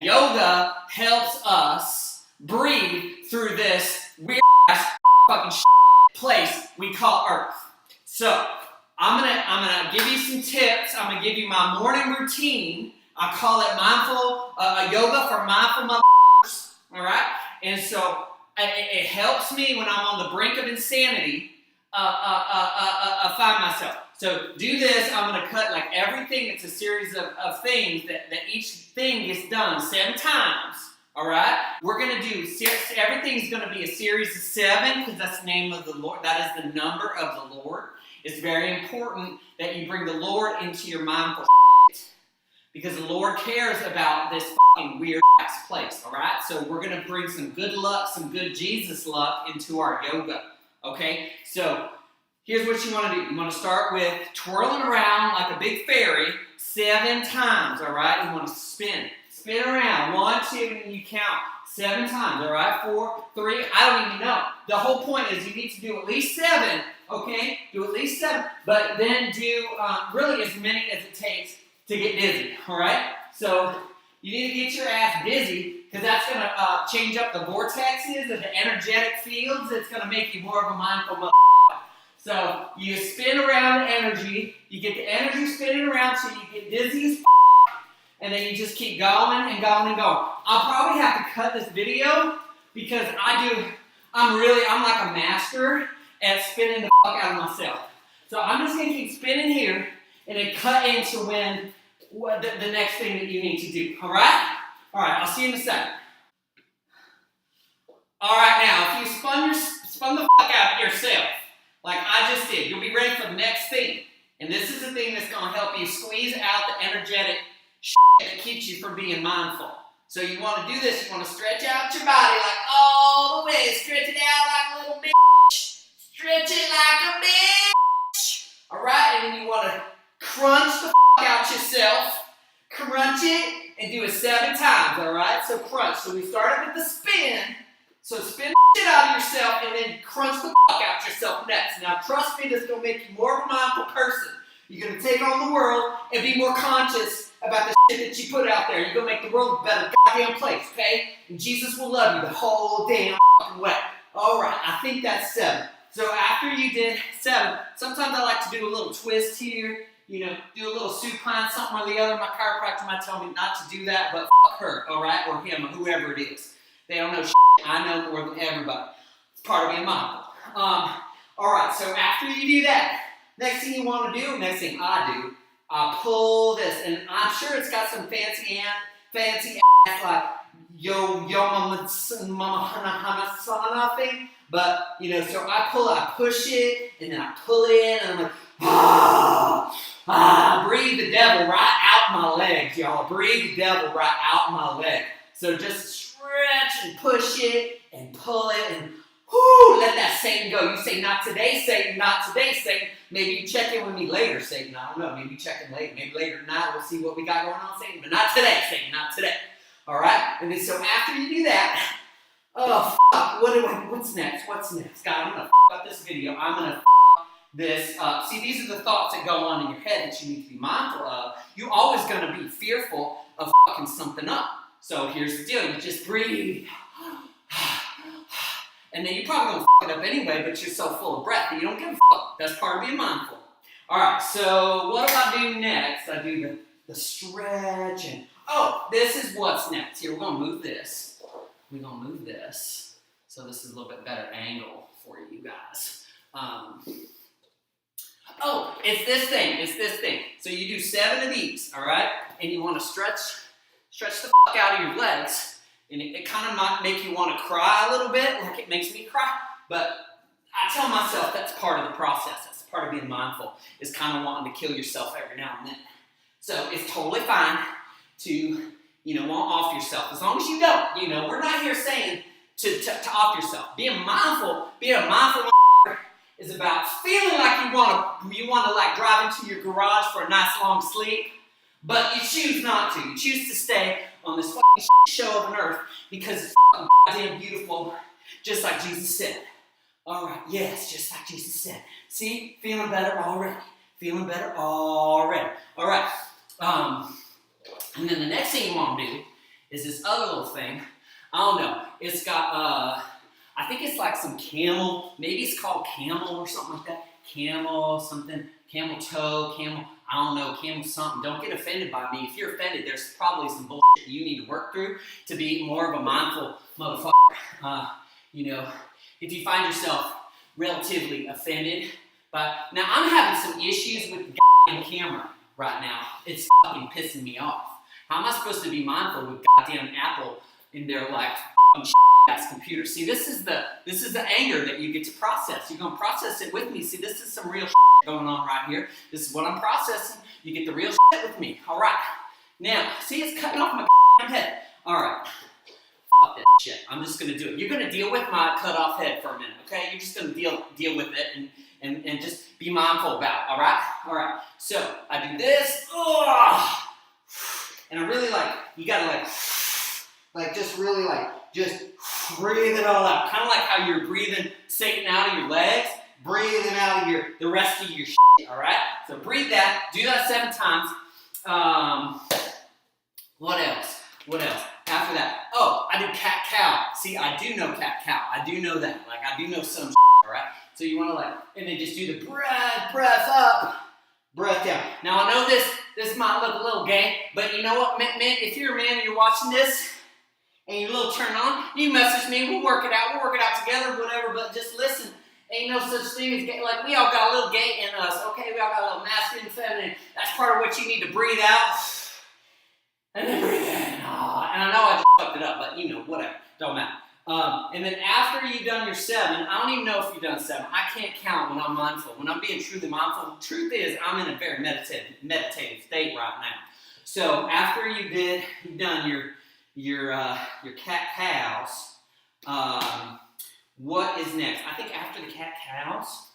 Yoga helps us breathe through this weird ass fucking place we call Earth. So I'm gonna give you some tips. I'm gonna give you my morning routine. I call it yoga for mindful motherfuckers. All right, and so it helps me when I'm on the brink of insanity. Find myself. So do this. I'm going to cut like everything. It's a series of things that each thing gets done 7 times. All right. We're going to do everything's going to be a series of 7 because that's the name of the Lord. That is the number of the Lord. It's very important that you bring the Lord into your mindful because the Lord cares about this fucking weird ass place. All right. So we're going to bring some good luck, some good Jesus luck into our yoga. Okay. So here's what you want to do. You want to start with twirling around like a big fairy 7 times, all right? You want to spin around. 1, 2, and you count 7 times, all right? 4, 3, I don't even know. The whole point is you need to do at least 7, okay? Do at least 7, but then do really as many as it takes to get dizzy, all right? So you need to get your ass dizzy because that's going to change up the vortexes of the energetic fields. It's going to make you more of a mindful motherfucker. So you spin around the energy, you get the energy spinning around so you get dizzy as and then you just keep going and going and going. I'll probably have to cut this video because I'm like a master at spinning the fuck out of myself. So I'm just going to keep spinning here and then cut into the next thing that you need to do. All right? All right, I'll see you in a second. All right, now, if you spun the fuck out of yourself, like I just did, you'll be ready for the next thing. And this is the thing that's going to help you squeeze out the energetic shit that keeps you from being mindful. So you want to do this, you want to stretch out your body like all the way. Stretch it out like a little bitch. Stretch it like a bitch. All right, and then you want to crunch the fuck out yourself. Crunch it and do it 7 times, all right? So crunch. So we started with the spin. So spin the shit out of yourself and then crunch the fuck out yourself next. Now trust me, this is going to make you more of a mindful person. You're going to take on the world and be more conscious about the shit that you put out there. You're going to make the world a better goddamn place, okay? And Jesus will love you the whole damn fucking way. All right, I think that's 7. So after you did 7, sometimes I like to do a little twist here. You know, do a little supine, something or the other. My chiropractor might tell me not to do that, but fuck her, all right? Or him, or whoever it is. They don't know shit. I know more than everybody. It's part of being mindful. Alright, so after you do that, next thing you want to do, next thing I do, I pull this, and I'm sure it's got some fancy ass like mama thing, but you know, so I push it, and then I pull it in, and I'm like, breathe the devil right out my legs, y'all. Breathe the devil right out my leg. So just stretch and push it and pull it and let that Satan go. You say, not today, Satan, not today, Satan. Maybe you check in with me later, Satan. I don't know. Maybe check in later. Maybe later tonight we'll see what we got going on, Satan. But not today, Satan, not today. All right? And then so after you do that, oh, fuck. What's next? What's next? God, I'm going to up this video. I'm going to this up. See, these are the thoughts that go on in your head that you need to be mindful of. You're always going to be fearful of fucking something up. So here's the deal, you just breathe. And then you're probably going to fuck it up anyway, but you're so full of breath that you don't give a fuck. That's part of being mindful. Alright, so what do I do next? I do the stretch and, this is what's next. Here, we're going to move this. We're going to move this. So this is a little bit better angle for you guys. It's this thing. So you do 7 of these, alright? And you want to stretch the fuck out of your legs, and it kind of might make you want to cry a little bit, like it makes me cry, but I tell myself that's part of the process. That's part of being mindful, is kind of wanting to kill yourself every now and then. So it's totally fine to, want off yourself, as long as you don't. We're not here saying to off yourself. Being a mindful is about feeling like you want to like drive into your garage for a nice long sleep, but you choose not to. You choose to stay on this fucking show of an earth because it's fucking goddamn beautiful, just like Jesus said. All right, yes, just like Jesus said. See, feeling better already. All right. And then the next thing you want to do is this other little thing. I don't know. It's got, I think it's like some camel. Maybe it's called camel or something like that. Camel something. Camel toe. Camel. I don't know. Camel something. Don't get offended by me. If you're offended, there's probably some bullshit you need to work through to be more of a mindful motherfucker. You know, if you find yourself relatively offended by... Now, I'm having some issues with the goddamn camera right now. It's fucking pissing me off. How am I supposed to be mindful with goddamn Apple in their like ass computer? See, this is the anger that you get to process. You're gonna process it with me. See, this is some real going on right here. This is what I'm processing. You get the real with me. All right. Now, see, it's cutting off my head. All right. Fuck that shit. I'm just gonna do it. You're gonna deal with my cut off head for a minute, okay? You're just gonna deal with it and just be mindful about it. All right. All right. So I do this. And I really like. You gotta like just really just breathe it all out. Kind of like how you're breathing Satan out of your legs, breathing out of the rest of your shit, all right? So breathe that, do that 7 times. What else? After that, I do cat-cow. See, I do know cat-cow. I do know that. Like, I do know some shit, all right? So you want to and then just do the breath up, breath down. Now, I know this might look a little gay, but you know what, man, if you're a man and you're watching this, and you're a little turned on, you message me, we'll work it out together, whatever, but just listen. Ain't no such thing as gay. Like, we all got a little gay in us, okay? We all got a little masculine, feminine. That's part of what you need to breathe out. And then breathe in. And I know I just fucked it up, but you know, whatever. Don't matter. And then after you've done your 7, I don't even know if you've done 7. I can't count when I'm mindful. When I'm being truly mindful, the truth is I'm in a very meditative state right now. So after you've done your cat-cows, what is next? I think after the cat-cows,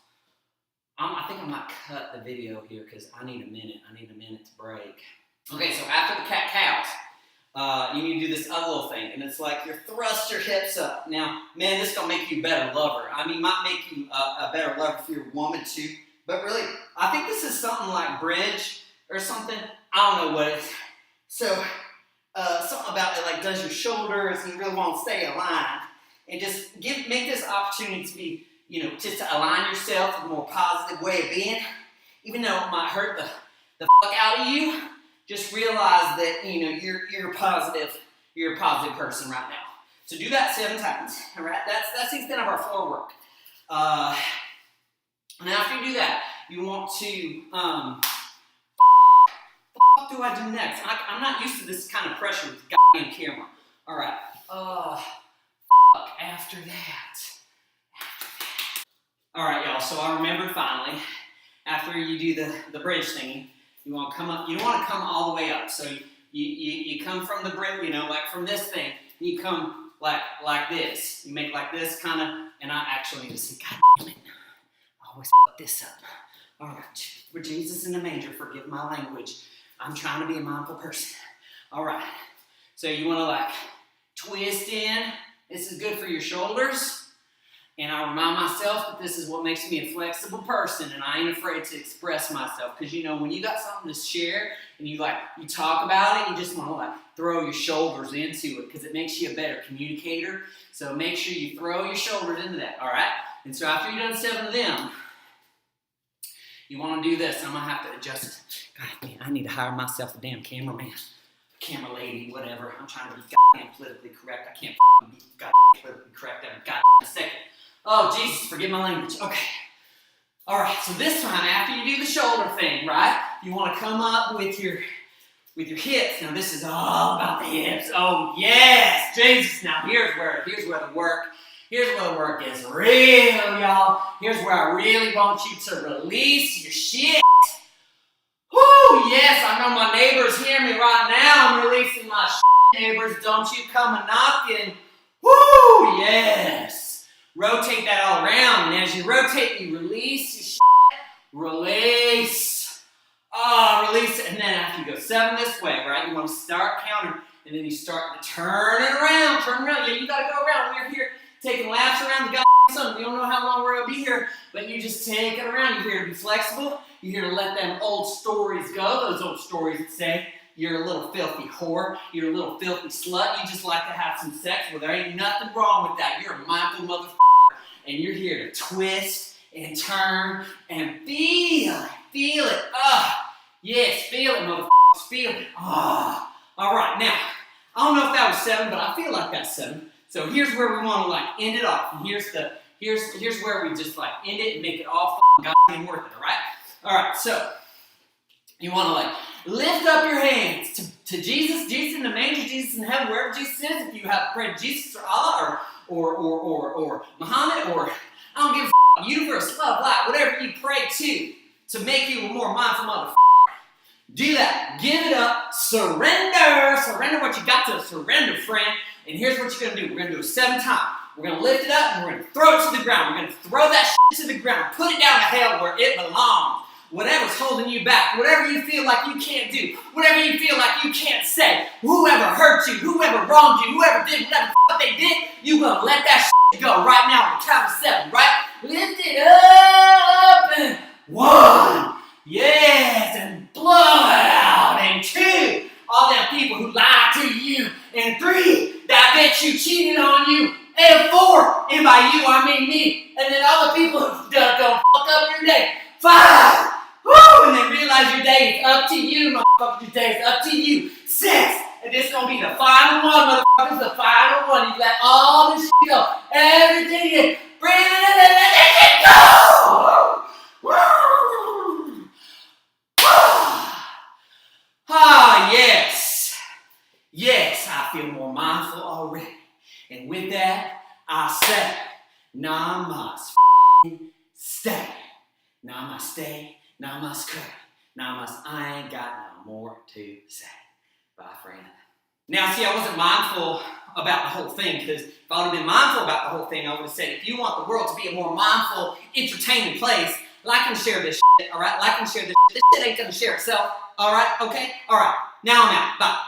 I think I might cut the video here because I need a minute to break. Okay, so after the cat-cows, you need to do this other little thing, and it's like you thrust your hips up. Now, man, this is going to make you a better lover. I mean, might make you a better lover if you're a woman too, but really, I think this is something like bridge or something. I don't know what it is. So, something about it like does your shoulders and you really want to stay aligned and just make this opportunity to be, you know, just to align yourself with a more positive way of being. Even though it might hurt the fuck out of you, just realize that, you know, you're a positive person right now. So do that 7 times, all right? That's the extent of our floor work. And after you do that, you want to, what do I do next? I'm not used to this kind of pressure with the goddamn camera. All right. After that. All right, y'all. So I remembered finally. After you do the bridge thingy, you want to come up. You don't want to come all the way up. So you come from the bridge. You know, like from this thing. You come like this. You make like this kind of. And I actually need to say, God damn it! I always fuck this up. All right. For Jesus in the manger, forgive my language. I'm trying to be a mindful person. All right. So you want to like twist in. This is good for your shoulders. And I remind myself that this is what makes me a flexible person, and I ain't afraid to express myself. Because you know, when you got something to share and you talk about it, you just want to like throw your shoulders into it because it makes you a better communicator. So make sure you throw your shoulders into that. All right. And so after you've done 7 of them, you want to do this. I'm going to have to adjust it. God, man, I need to hire myself a damn cameraman, camera lady, whatever. I'm trying to be goddamn politically correct. I can't be goddamn politically correct every goddamn second. Oh, Jesus, forgive my language. Okay. All right, so this time, after you do the shoulder thing, right, you want to come up with your hips. Now, this is all about the hips. Oh, yes, Jesus. Now, here's where the work is real, y'all. Here's where I really want you to release your shit. Whoo, yes, I know my neighbors hear me right now. I'm releasing my shit, neighbors. Don't you come a-knocking. Whoo, yes. Rotate that all around, and as you rotate, you release your shit. Release. Release it, and then after you go 7 this way, right, you want to start counting, and then you start to turn it around. Yeah, you got to go around. We're here taking laps around the goddamn sun. We don't know how long we're going to be here, but you just take it around. You're here to be flexible. You're here to let them old stories go, those old stories that say You're a little filthy whore. You're a little filthy slut. You just like to have some sex. Well, there ain't nothing wrong with that. You're a mindful motherfucker. And you're here to twist and turn and feel it. Feel it. Yes, feel it, motherfuckers. Feel it. All right, now, I don't know if that was 7, but I feel like that's 7. So here's where we want to like end it off. And here's where we just like end it and make it all goddamn worth it, all right? All right, so you want to like lift up your hands to Jesus, Jesus in the manger, Jesus in heaven, wherever Jesus is. If you have prayed Jesus or Allah or Muhammad or I don't give a universe, love, light, whatever you pray to make you a more mindful motherfucker. Do that. Give it up. Surrender. Surrender what you got to surrender, friend. And here's what you're going to do. We're going to do it 7 times. We're going to lift it up and we're going to throw it to the ground. We're going to throw that shit to the ground. Put it down to hell where it belongs. Whatever's holding you back, whatever you feel like you can't do, whatever you feel like you can't say, whoever hurt you, whoever wronged you, whoever did whatever they did, you're going to let that shit go right now on the count of 7, right? Lift it up and 1. Yes, and blow it out. And 2, all them people who lied to you. And 3, that bitch who cheated on you. And 4, and by you I mean me. And then all the people who done fuck up your day. 5, woo, and then realize your day is up to you, motherfucker. Your day is up to you. 6, and this is gonna be the final one, motherfuckers. The final one. You let all this shit go. Everything in. Bring it in and let it go. Woo. Yes. Yes, I feel more mindful already. And with that, I say, namaste. Namaste, namaste, namaste. I ain't got no more to say. Bye, friend. Now, see, I wasn't mindful about the whole thing, because if I would have been mindful about the whole thing, I would have said, if you want the world to be a more mindful, entertaining place, like and share this shit, all right? Like and share this shit. This shit ain't gonna share itself, all right? Okay? All right. Now I'm out. Bye.